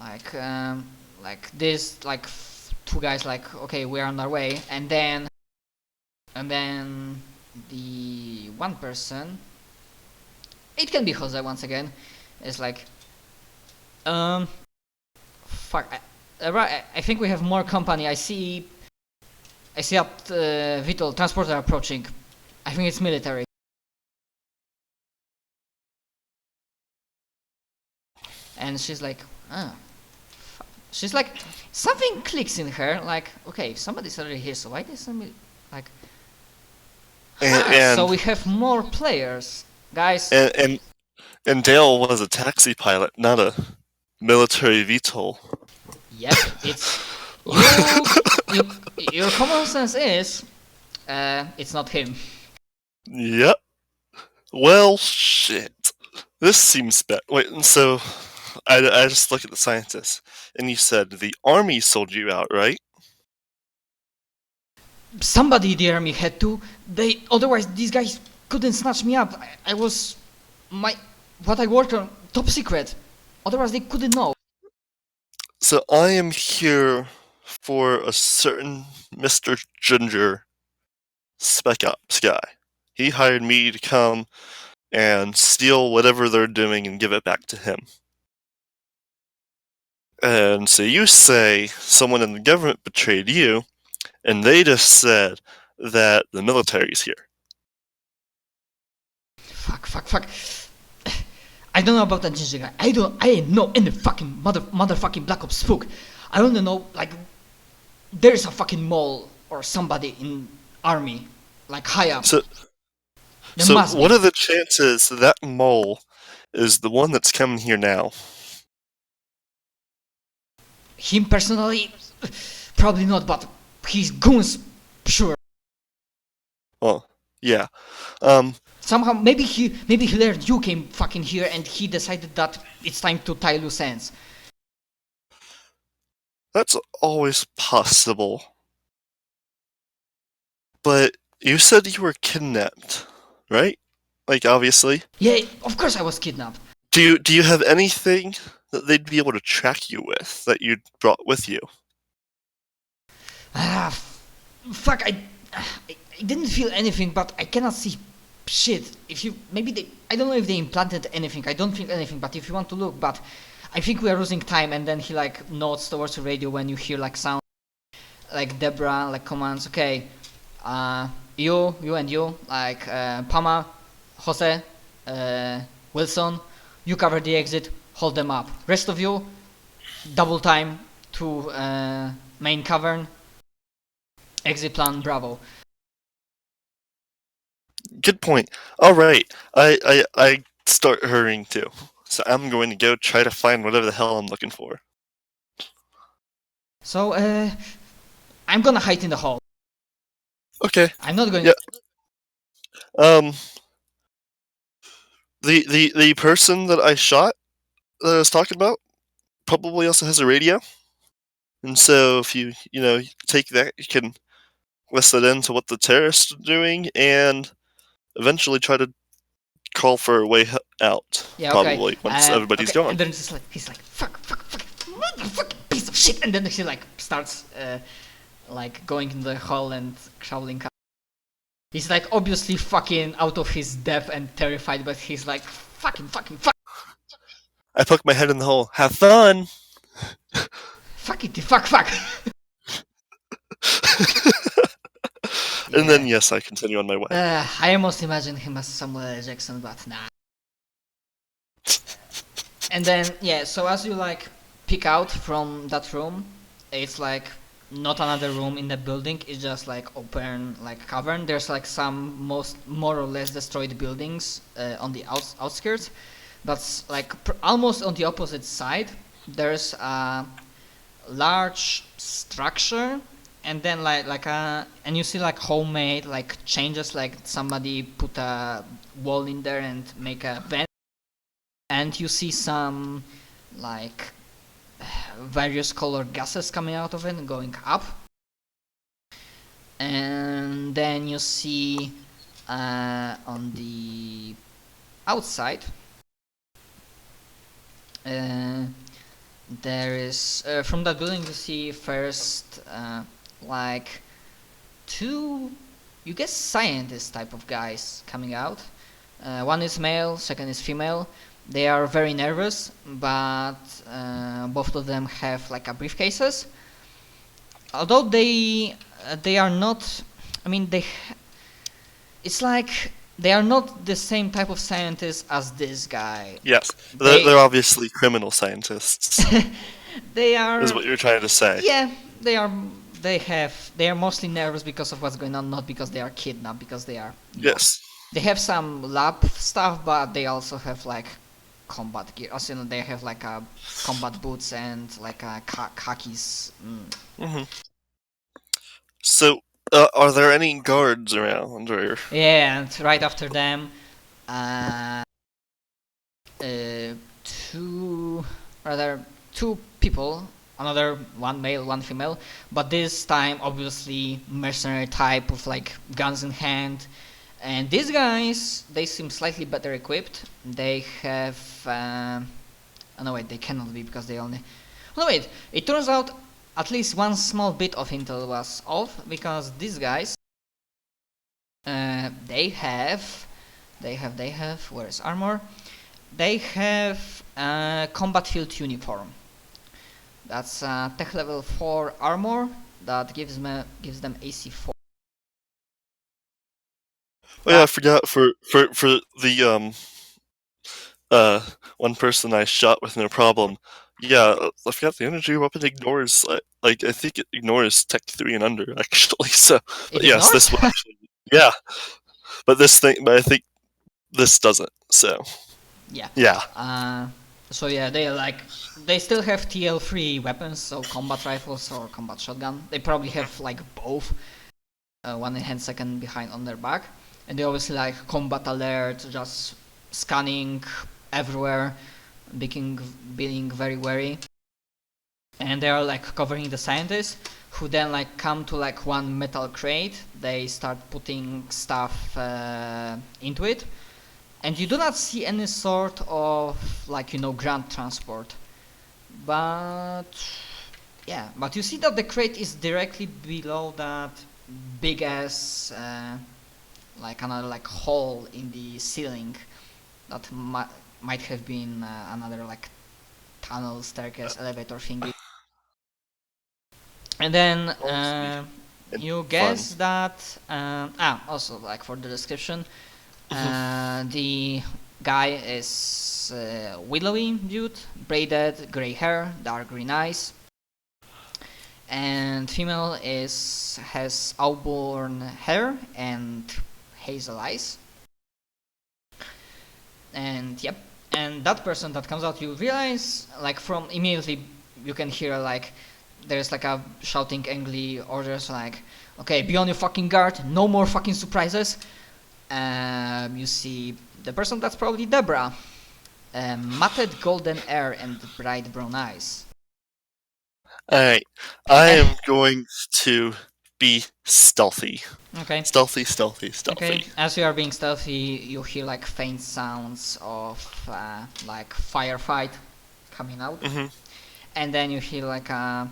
like this, like two guys, like, okay, we're on our way, and then the one person, it can be Jose once again, is like, fuck, I think we have more company. I see up Vital transporter approaching. I think it's military. And she's like, she's like, something clicks in her, like, okay, somebody's already here, so why did somebody, like, And so we have more players, guys. and Dale was a taxi pilot, not a military VTOL. Yep, it's your common sense is, it's not him. Yep. Well, shit. This seems bad. Wait, so I just look at the scientists, and you said the army sold you out, right? Somebody in the army had to. Otherwise these guys couldn't snatch me up. I was what I worked on top secret. Otherwise they couldn't know. So I am here for a certain Mr. Ginger Spec Ops guy. He hired me to come and steal whatever they're doing and give it back to him. And so you say someone in the government betrayed you, and they just said that the military's here. Fuck. I don't know about that ginger guy. I ain't know any fucking motherfucking Black Ops spook. I only know, like, there's a fucking mole or somebody in army, like, high up. So what are the chances that mole is the one that's coming here now? Him personally, probably not, but his goons, sure. Oh, yeah. Somehow, maybe he learned you came fucking here, and he decided that it's time to tie loose ends. That's always possible. But you said you were kidnapped, right? Like, obviously. Yeah, of course I was kidnapped. Do you have anything that they'd be able to track you with that you brought with you? Fuck, I didn't feel anything, but I cannot see shit. I don't know if they implanted anything, I don't think anything, but if you want to look, but I think we are losing time. And then he, like, nods towards the radio when you hear, like, sound, like, Deborah, like, commands, okay, you and you, like, Pama, Jose, Wilson, you cover the exit, hold them up. Rest of you, double time to main cavern, exit plan, Bravo. Good point. Alright, I start hurrying too. So I'm going to go try to find whatever the hell I'm looking for. So, I'm gonna hide in the hall. Okay. I'm not going. Yeah. The person that I shot, that I was talking about, probably also has a radio. And so if you take that, you can listen into what the terrorists are doing and eventually try to call for a way out. Yeah, okay. Probably once everybody's gone. And then he's like, fuck, motherfucking piece of shit. And then he, like, starts like, going in the hall and crawling up. He's, like, obviously fucking out of his depth and terrified, but he's like, fucking fuck. I poke my head in the hole. Have fun. Fuck. And then, yes, I continue on my way. I almost imagine him as Samuel L. Jackson, but nah. And then, yeah, so as you, like, peek out from that room, it's, like, not another room in the building, it's just, like, open, like, cavern. There's, like, some more or less destroyed buildings on the outskirts, but, like, almost on the opposite side, there's a large structure. And then and you see, like, homemade, like, changes, like somebody put a wall in there and make a vent. And you see some, like, various colored gases coming out of it and going up. And then you see on the outside Uh, there is from that building you see first like two, you guess, scientist type of guys coming out. One is male, second is female. They are very nervous, but both of them have like a briefcases. Although they are not. I mean, it's like they are not the same type of scientists as this guy. Yes, They they're obviously criminal scientists, they are. is what you're trying to say. Yeah, they are. They are mostly nervous because of what's going on, not because they are kidnapped. Because they are. Yes. They have some lab stuff, but they also have like combat gear. Also, they have like combat boots and like khakis. Hmm. So, are there any guards around, or? Yeah, and right after them, uh, two, rather two people, another one male, one female, but this time obviously mercenary type with like guns in hand. And these guys, they seem slightly better equipped. They have, oh no wait, they cannot be because they only. Oh no wait, it turns out at least one small bit of intel was off because these guys, they have. Where's armor? They have a combat field uniform. That's tech level 4 armor that gives them AC 4. Oh yeah, I forgot for the one person I shot with no problem. Yeah, I forgot the energy weapon ignores like I think it ignores Tech 3 and under actually. So It yes, ignores? this one actually. Yeah, but I think this doesn't. So Yeah. yeah. So yeah, they still have TL3 weapons, so combat rifles or combat shotgun. They probably have like both, one in hand, second behind on their back, and they obviously like combat alert, just scanning everywhere, being very wary, and they are like covering the scientists, who then like come to like one metal crate. They start putting stuff into it. And you do not see any sort of like ground transport, but yeah, but you see that the crate is directly below that big ass like another like hole in the ceiling that might have been another like tunnel, staircase, elevator thingy. And then you guess that also like for the description. The guy is willowy dude, braided, gray hair, dark green eyes, and female has auburn hair and hazel eyes. And yep, and that person that comes out, you realize like from immediately you can hear like there's like a shouting angry orders like, okay, be on your fucking guard, no more fucking surprises. You see the person that's probably Deborah. Matted golden hair and bright brown eyes. Alright, I am going to be stealthy. Okay. Stealthy. Okay. As you are being stealthy, you hear like faint sounds of like firefight coming out, and then you hear like a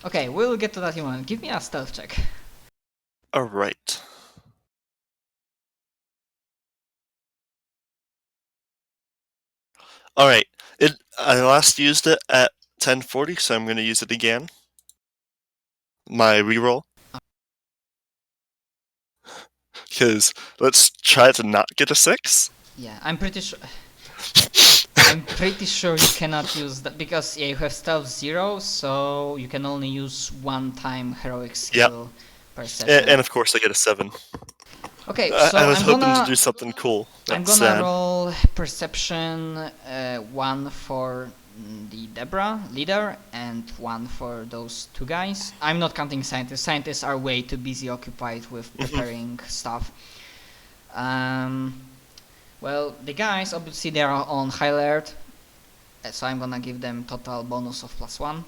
Okay, we'll get to that in a moment. Give me a stealth check. Alright. Alright. I last used it at 1040, so I'm going to use it again. My reroll. Because let's try to not get a 6. Yeah, I'm pretty sure. I'm pretty sure you cannot use that because you have stealth 0, so you can only use one time heroic skill per session. And of course I get a 7. Okay, so I was hoping to do something cool. I'm That's gonna sad. roll perception 1 for the Deborah leader and 1 for those two guys. I'm not counting scientists. Scientists are way too busy occupied with preparing stuff. Well, the guys, obviously they are on high alert, so I'm gonna give them total bonus of +1.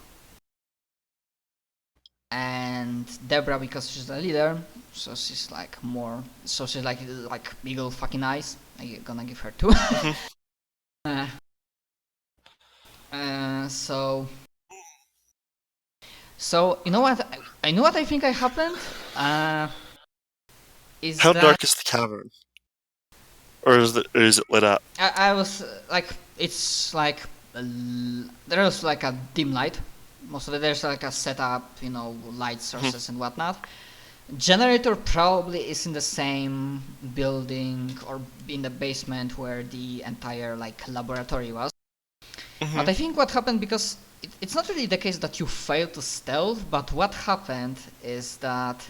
and Deborah, because she's the leader, so she's like eagle fucking eyes. I'm gonna give her 2. Mhm. So you know what? I know what I think I happened. Is How that dark is the cavern? Or is it lit up? I was it's like there was like a dim light. Most of it there's like a setup, light sources and whatnot. Generator probably is in the same building or in the basement where the entire like laboratory was. But I think what happened, because it's not really the case that you failed to stealth, but what happened is that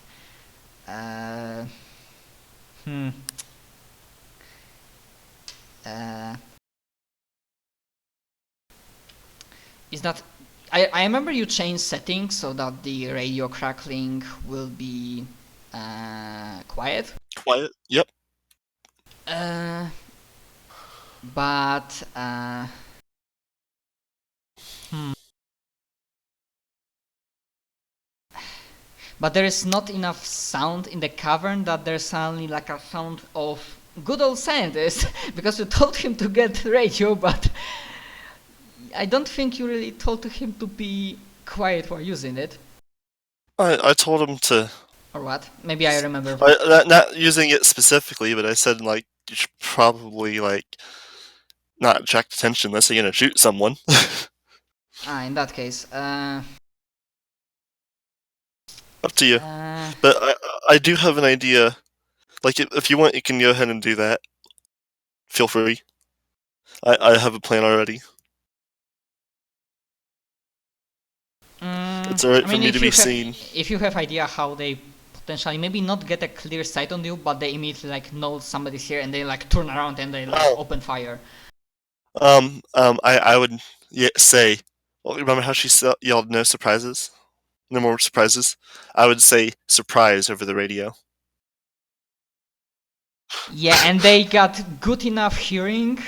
is that I remember you changed settings so that the radio crackling will be quiet. Quiet? Yep. But but there is not enough sound in the cavern that there's suddenly like a sound of good old scientist because you told him to get radio, but I don't think you really told him to be quiet while using it. I told him to. Or what? Maybe I remember. Not using it specifically, but I said like you should probably like not attract attention unless you're gonna shoot someone. In that case, Up to you. But I do have an idea. Like if you want, you can go ahead and do that. Feel free. I have a plan already. It's alright for me to be seen. If you have idea how they potentially maybe not get a clear sight on you, but they immediately like know somebody's here and they like turn around and they like open fire. I would say. Well, remember how she yelled no surprises? No more surprises? I would say surprise over the radio. Yeah, and they got good enough hearing,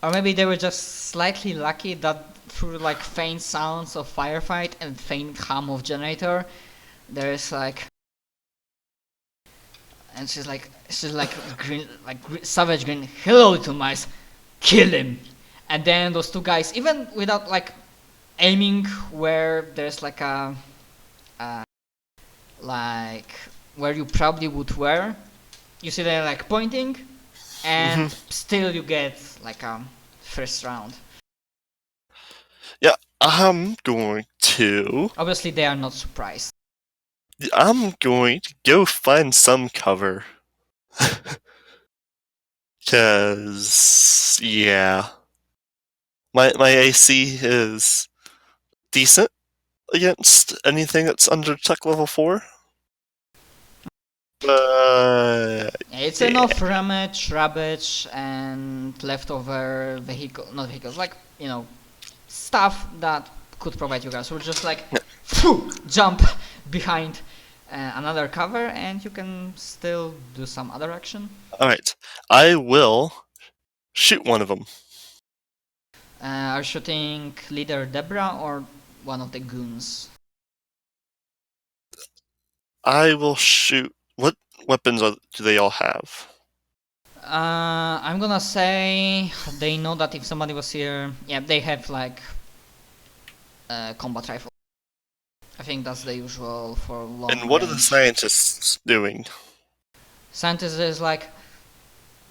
or maybe they were just slightly lucky that through like faint sounds of firefight and faint hum of generator, there's like, and she's like green, like savage grin. Hello, to mice, kill him. And then those two guys, even without like aiming where there's like a like where you probably would wear, you see they're like pointing, and still you get like a first round. Yeah, I'm going to. Obviously, they are not surprised. I'm going to go find some cover. Cause yeah, my AC is decent against anything that's under tech level 4. But It's enough rubbish, and leftover not vehicles, like stuff that could provide you guys. So just like jump behind another cover, and you can still do some other action. Alright, I will shoot one of them. Are you shooting leader Deborah or one of the goons? I will shoot. What weapons do they all have? I'm gonna say they know that if somebody was here, yeah, they have like combat rifle. I think that's the usual for long And what range. are the scientists doing? Scientists is like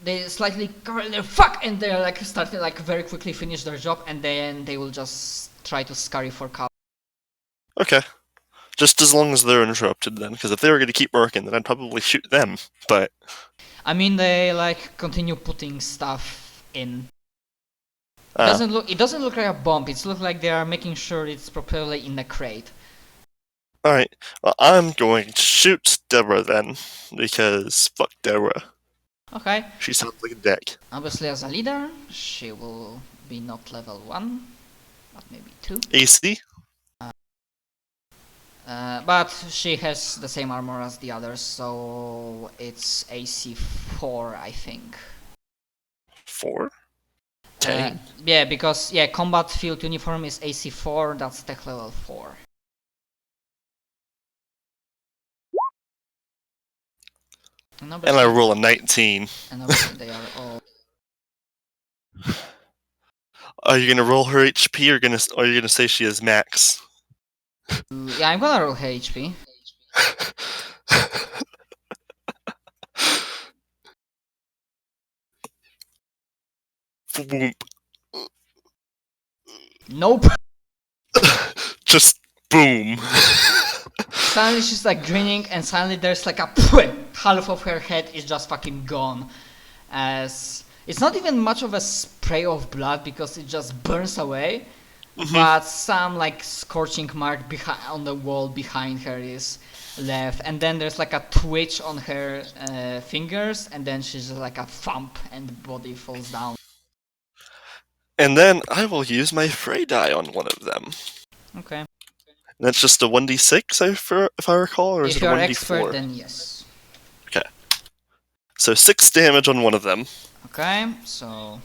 they slightly cover their fuck, and they're like starting like very quickly finish their job, and then they will just try to scurry for cover. Okay. Just as long as they're interrupted then, because if they were going to keep working, then I'd probably shoot them, but... I mean, they like continue putting stuff in. It doesn't look like a bomb, it looks like they are making sure it's properly in the crate. Alright, well, I'm going to shoot Deborah then, because fuck Deborah. Okay. She sounds like a dick. Obviously, as a leader, she will be not level 1, but maybe 2. AC? But she has the same armor as the others, so it's AC 4, I think. 4? 10? Yeah, because combat field uniform is AC 4, that's tech level 4. And And I roll a 19. And obviously they are all. Are you gonna roll her HP, or are you gonna say she has max? Yeah, I'm gonna roll her HP. Whoop. Nope. Just boom. Suddenly she's like grinning, and suddenly there's like a half of her head is just fucking gone. As it's not even much of a spray of blood because it just burns away, but some like scorching mark on the wall behind her is left, and then there's like a twitch on her fingers, and then she's just like a thump, and the body falls down. And then I will use my fray die on one of them. Okay. And that's just a 1d6, if I recall, or is If it a you're 1d4? expert, then yes. Okay. So 6 damage on one of them. Okay, so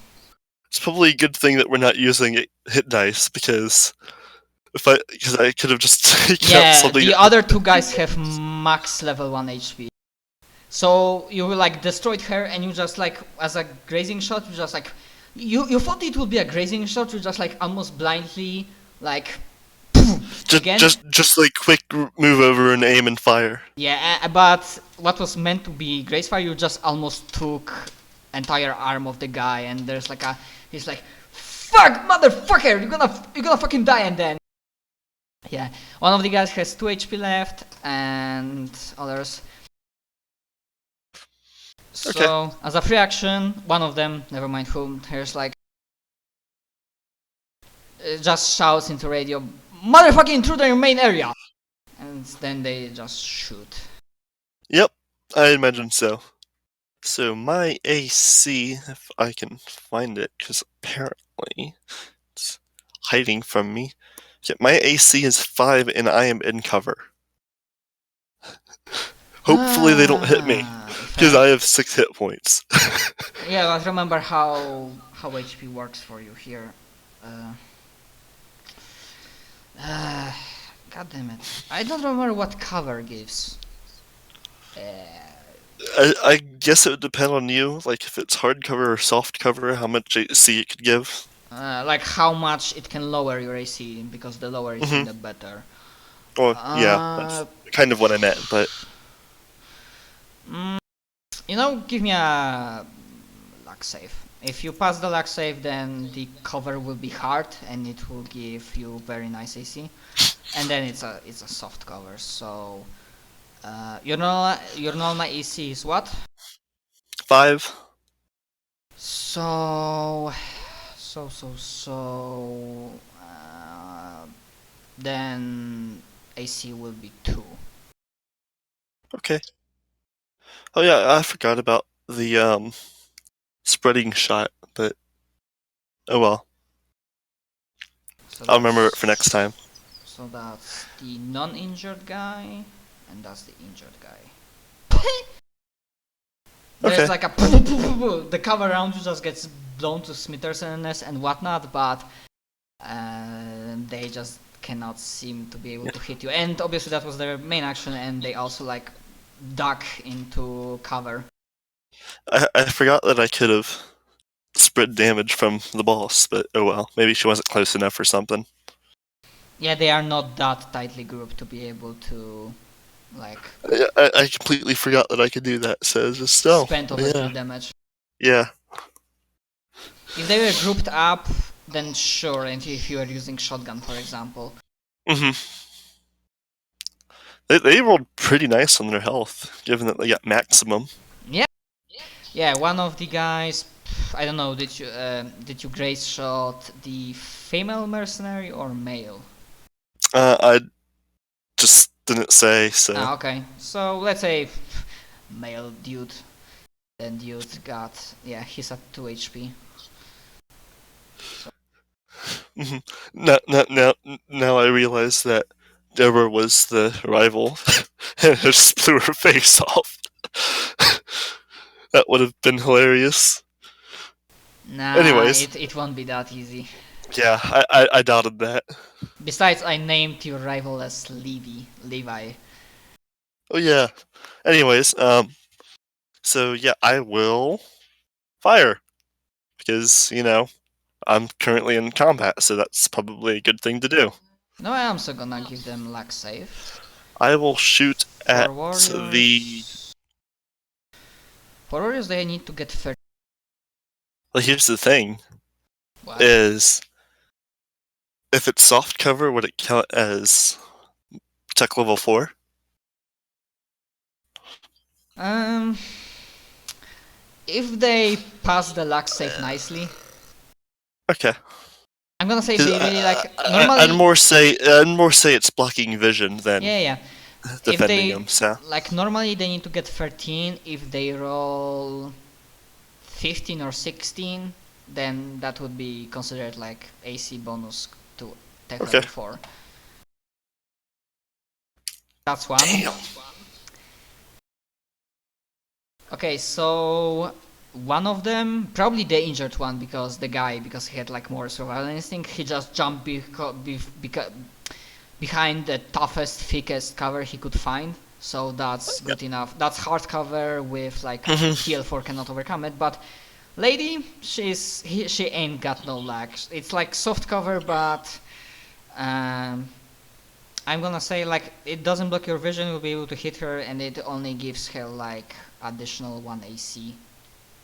It's probably a good thing that we're not using hit dice, because I could have just taken out something. The other two guys have max level 1 HP. So you like destroyed her, and you just like, as a grazing shot, you just like, you thought it would be a grazing shot, you just like almost blindly like again. Just like quick move over and aim and fire. Yeah, but what was meant to be graze fire, you just almost took entire arm of the guy, and there's like he's like, fuck, motherfucker, you're gonna fucking die, and then yeah, one of the guys has 2 HP left, and others. Okay. So as a free action, one of them, never mind whom, here's like just shouts into radio, motherfucking intruder in your main area, and then they just shoot. Yep, I imagine so. So my AC, if I can find it, because apparently it's hiding from me. Yeah, my AC is 5 and I am in cover. Hopefully they don't hit me, because I have 6 hit points. Yeah, but remember how HP works for you here. God damn it. I don't remember what cover gives. I guess it would depend on you, like if it's hard cover or soft cover, how much AC it could give. Like how much it can lower your AC, because the lower AC, the better. Well, yeah, that's kind of what I meant, but... You know, give me a luck save. If you pass the luck save, then the cover will be hard, and it will give you very nice AC. And then it's a soft cover, so... your normal AC is what? 5. So... then AC will be 2. Okay. Oh yeah, I forgot about the spreading shot, but oh well. So I'll remember it for next time. So that's the non-injured guy, and that's the injured guy. There's like a the cover around you just gets blown to smithereens and whatnot, but they just cannot seem to be able to hit you. And obviously that was their main action, and they also like duck into cover. I forgot that I could have spread damage from the boss, but oh well. Maybe she wasn't close enough or something. Yeah, they are not that tightly grouped to be able to, like... I completely forgot that I could do that, so just spend overkill damage. Yeah. If they were grouped up, then sure, and if you are using shotgun, for example. They rolled pretty nice on their health, given that they got maximum. Yeah, one of the guys, I don't know, did you grace shot the female mercenary or male? I just didn't say, so... okay. So, let's say male dude. Then dude got... yeah, he's at 2 HP. So. Now I realize that Deborah was the rival, and I just blew her face off. That would have been hilarious. Nah, anyways, it won't be that easy. Yeah, I doubted that. Besides, I named your rival as Levi. Oh yeah. Anyways, So yeah, I will fire because I'm currently in combat, so that's probably a good thing to do. No, I am also gonna give them luck save. I will shoot at For the. warriors... For warriors, they need to get 30. Well, here's the thing: What? is if it's soft cover, would it count as tech level 4? If they pass the luck save nicely, Okay. I'm gonna say if 'Cause they really like I'd normally. more say it's blocking vision than Yeah. If defending they them. So like normally they need to get 13. If they roll 15 or 16, then that would be considered like AC bonus to tech Okay. level 4. That's one. damn. Okay, so one of them, probably the injured one, because he had like more survival instinct, he just jumped behind the toughest, thickest cover he could find. So that's good enough. That's hard cover with like TL4 cannot overcome it. But lady, she ain't got no luck. It's like soft cover, but I'm gonna say like it doesn't block your vision. You'll be able to hit her, and it only gives her like additional 1 AC.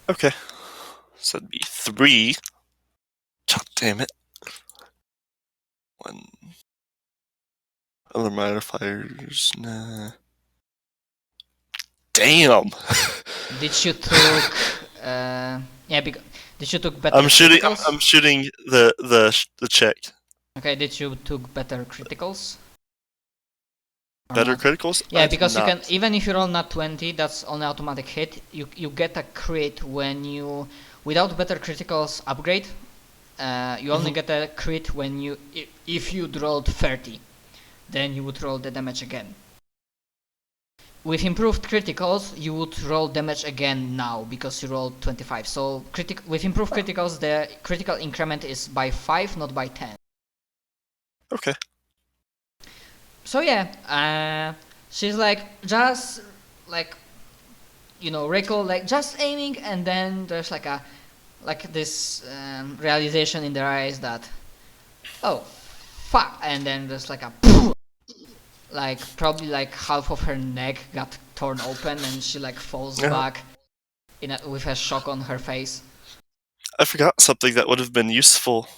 Okay. So that'd be 3. God damn it. 1. Other modifiers, nah. Damn. Did you took did you took better I'm shooting. criticals? I'm shooting the check. Okay, did you took better criticals? Or Better not? criticals? Yeah, I did because you not. can, even if you roll not 20, that's only automatic hit. You get a crit when you, without better criticals upgrade. You only get a crit when you, if you rolled 30, then you would roll the damage again. With improved criticals, you would roll damage again now because you rolled 25. So with improved criticals, the critical increment is by 5, not by 10. Okay. So yeah, she's like just like recall like just aiming, and then there's like this realization in their eyes that oh fuck, and then there's like a like probably like half of her neck got torn open, and she like falls back with a shock on her face. I forgot something that would have been useful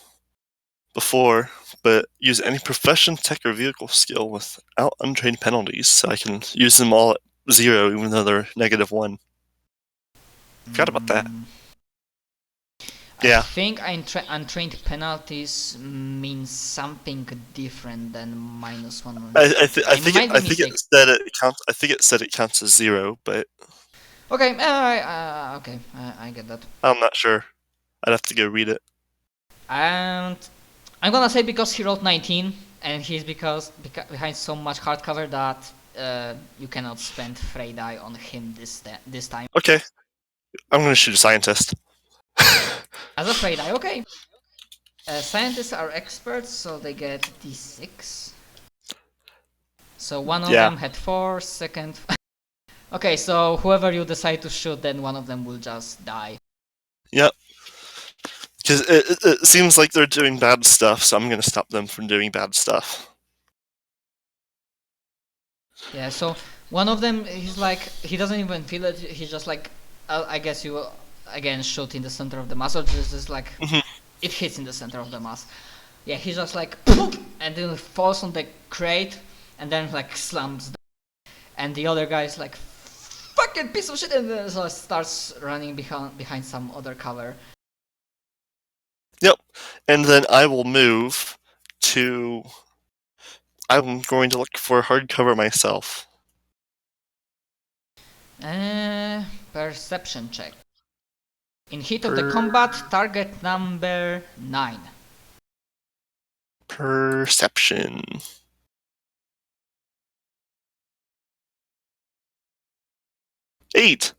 before, but use any profession, tech, or vehicle skill without untrained penalties, so I can use them all at 0, even though they're -1. Forgot about that. Yeah. I think untrained penalties means something different than -1. I think it said it counts as 0, but Okay, okay, I get that. I'm not sure. I'd have to go read it. And I'm gonna say because he rolled 19, and he's behind so much hardcover that you cannot spend Frey die on him this time. Okay. I'm gonna shoot a scientist. As a Frey die, okay. Scientists are experts, so they get D6. So one of them had 4, second... Okay, so whoever you decide to shoot, then one of them will just die. Yep. Because it seems like they're doing bad stuff, so I'm going to stop them from doing bad stuff. Yeah, so one of them, he's like, he doesn't even feel it, he's just like, I guess you, again, shoot in the center of the mass, or just like, it hits in the center of the mass. Yeah, he just like, and then falls on the crate, and then like slams down. And the other guy is like, fucking piece of shit, and then so starts running behind some other cover. Yep, and then I will move to... I'm going to look for hardcover myself. Perception check. In heat of the combat, target number 9. Perception. Eight.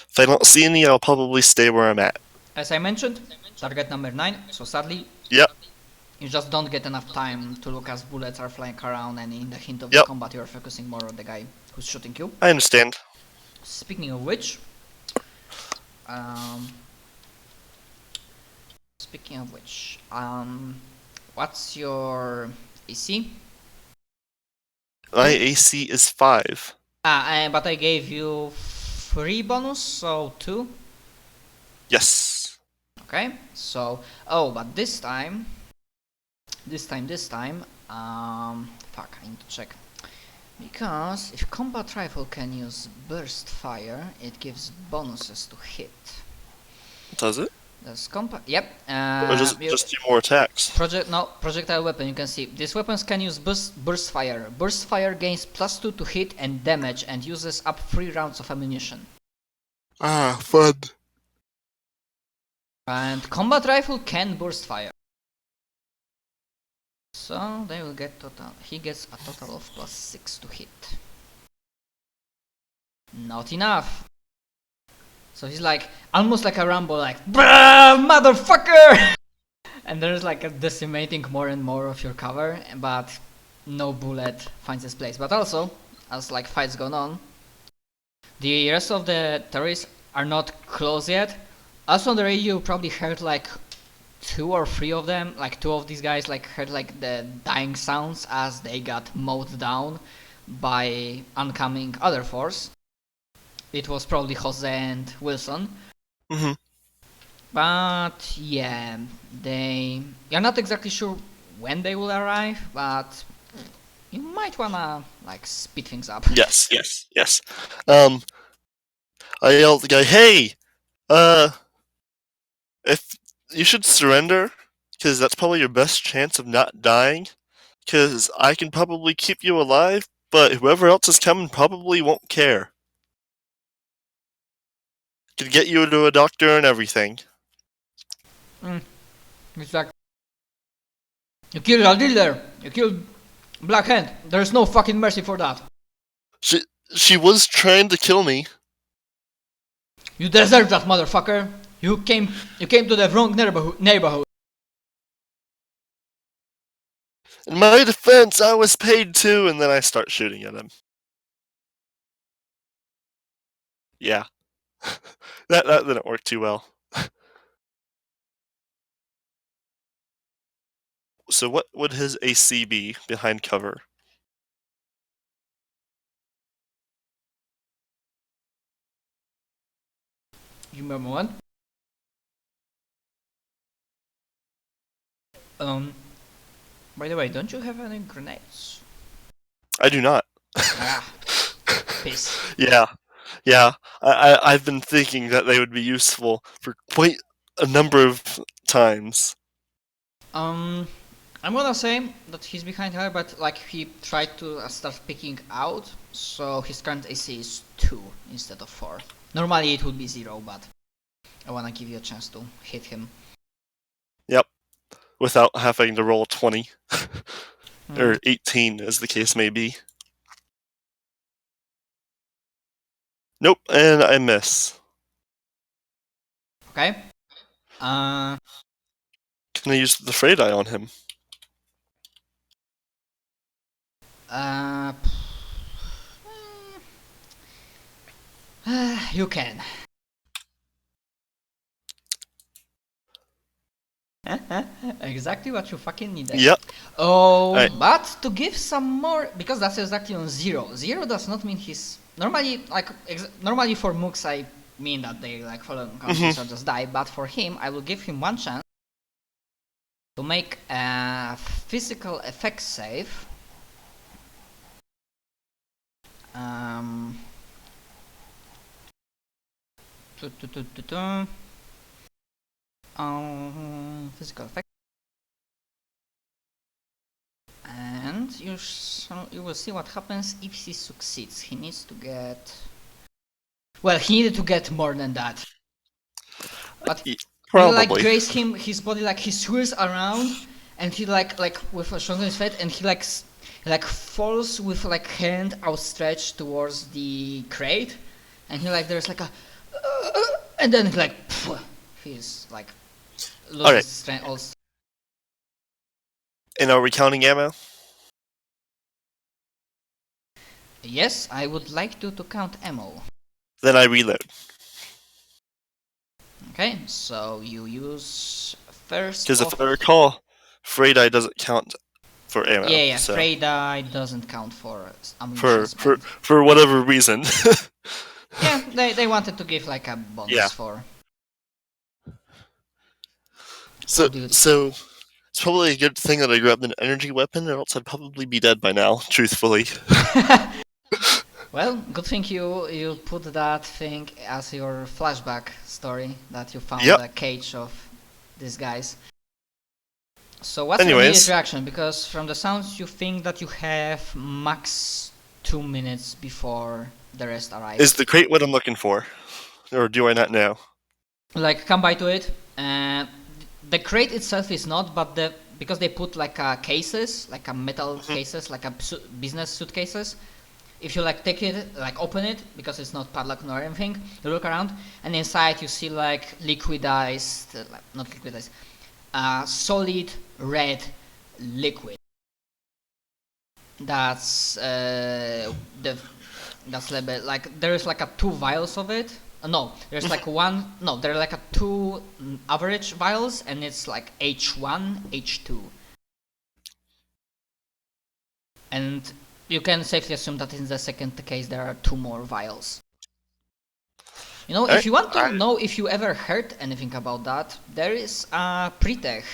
If I don't see any, I'll probably stay where I'm at. As I mentioned, target number 9, so sadly... Yep. You just don't get enough time to look as bullets are flying around, and in the hint of the Yep. combat you're focusing more on the guy who's shooting you. I understand. Speaking of which, um, what's your AC? My AC is 5. But I gave you 3 bonus, so 2. Yes. Okay, so but this time, fuck, I need to check. Because if combat rifle can use burst fire, it gives bonuses to hit. Does it? Does combat? Yep. Or does it just do more attacks? Projectile weapon. You can see these weapons can use burst fire. Burst fire gains +2 to hit and damage and uses up 3 rounds of ammunition. Ah, fun. And combat rifle can burst fire. So they will get total. He gets a total of +6 to hit. Not enough. So he's like almost like a Rambo, like bruh, motherfucker. And there's like a decimating more and more of your cover, but no bullet finds its place. But also, as like fights go on, the rest of the terrorists are not close yet. Also on the radio, you probably heard like 2 or 3 of them, like 2 of these guys, like heard like the dying sounds as they got mowed down by oncoming other force. It was probably Jose and Wilson. Mm-hmm. But yeah, you're not exactly sure when they will arrive, but you might wanna like speed things up. Yes. I yelled at the guy, "Hey, if you should surrender, because that's probably your best chance of not dying. Because I can probably keep you alive, but whoever else is coming probably won't care. Could get you to a doctor and everything." It's like you killed a dealer, you killed Black Hand. There's no fucking mercy for that. She was trying to kill me. You deserve that, motherfucker. You came to the wrong neighborhood. In my defense, I was paid too, and then I start shooting at him. Yeah. that didn't work too well. So what would his AC be behind cover? Give me a moment. By the way, don't you have any grenades? I do not. Piss. Yeah. I've been thinking that they would be useful for quite a number of times. I'm gonna say that he's behind her, but like he tried to start picking out, so his current AC is 2 instead of 4. Normally it would be 0, but I wanna give you a chance to hit him. Yep. Without having to roll 20. Or 18, as the case may be. Nope, and I miss. Okay. Can I use the Frey die on him? You can. Exactly what you fucking needed. Yep. Oh, Right. but to give some more, because that's exactly on 0. 0 does not mean he's normally normally for mooks I mean that they like follow conditions or just die. But for him, I will give him 1 chance to make a physical effects save. Physical effect, and you will see what happens if he succeeds. He needs to get. Well, he needed to get more than that. But Probably. you like graze him, his body like he swirls around, and he like with a shotgun in his head, and he like falls with like hand outstretched towards the crate, and he like there's like a, and then like he's like loses strength. And are we counting ammo? Yes, I would like to count ammo. Then I reload. Okay, so you use first. Because if I recall, Frey die doesn't count for ammo. Yeah, so Frey die doesn't count for ammunition spent. for whatever reason. Yeah, they wanted to give like a bonus Yeah. for. So Dude. it's probably a good thing that I grabbed an energy weapon, or else I'd probably be dead by now. Truthfully. Well, good thing you put that thing as your flashback story that you found Yep. the cage of these guys. So what's your Anyways. immediate reaction? Because from the sounds you think that you have max 2 minutes before the rest arrive. Is the crate what I'm looking for? Or do I not know? Like, come by to it. The crate itself is not, but because they put like cases, like a metal cases, like a business suitcases. If you like take it, like open it, because it's not padlocked nor anything, you look around, and inside you see like liquidized, not liquidized, solid red liquid. That's that's like there is like a 2 vials of it. No, there's like one. No, there are like a 2 average vials, and it's like H1, H2, and you can safely assume that in the second case there are 2 more vials. You know, if you want to know if you ever heard anything about that, there is a pre-tech.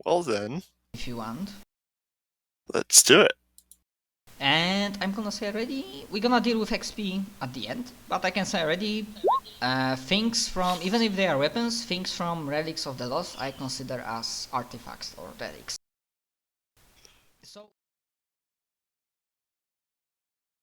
Well then, If you want. let's do it. And I'm gonna say already, we're gonna deal with XP at the end, but I can say already, things from, even if they are weapons, things from Relics of the Lost I consider as artifacts or relics.